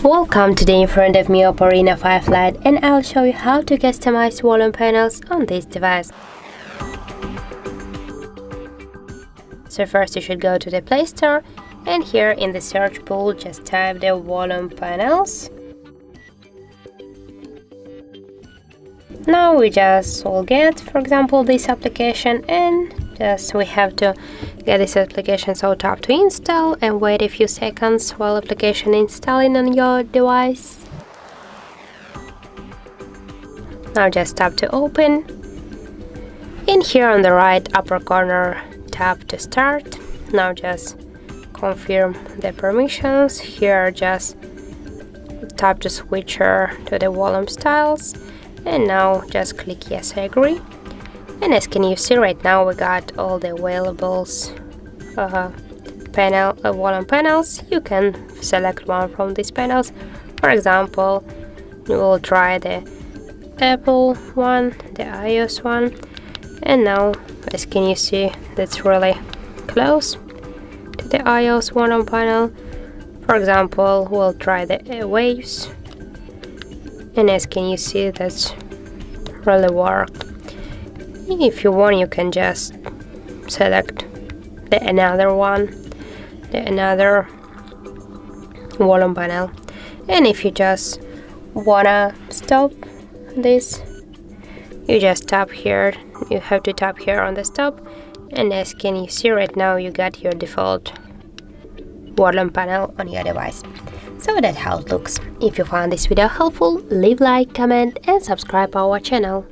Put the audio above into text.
Welcome, today in front of me OPPO Reno5 Z, and I'll show you how to customize volume panels on this device. So first you should go to the Play Store, and here in the search pool just type the volume panels. Now we just will get, for example, this application, and just we have to get this application, so tap to install and wait a few seconds while application installing on your device. Now just tap to open, and here on the right upper corner tap to start. Now just confirm the permissions. Here just tap to switcher to the volume styles, and now just click yes, I agree. And as can you see right now, we got all the available volume panels. You can select one from these panels. For example, we will try the Apple one, the iOS one, and now as can you see, that's really close to the iOS volume panel. For example, we'll try the Waves, and as can you see, that's really worked. If you want, you can just select another volume panel, and if you just wanna stop this, you just tap here. You have to tap here on the stop, and as can you see right now, you got your default volume panel on your device. So that's how it looks. If you found this video helpful, leave like, comment and subscribe our channel.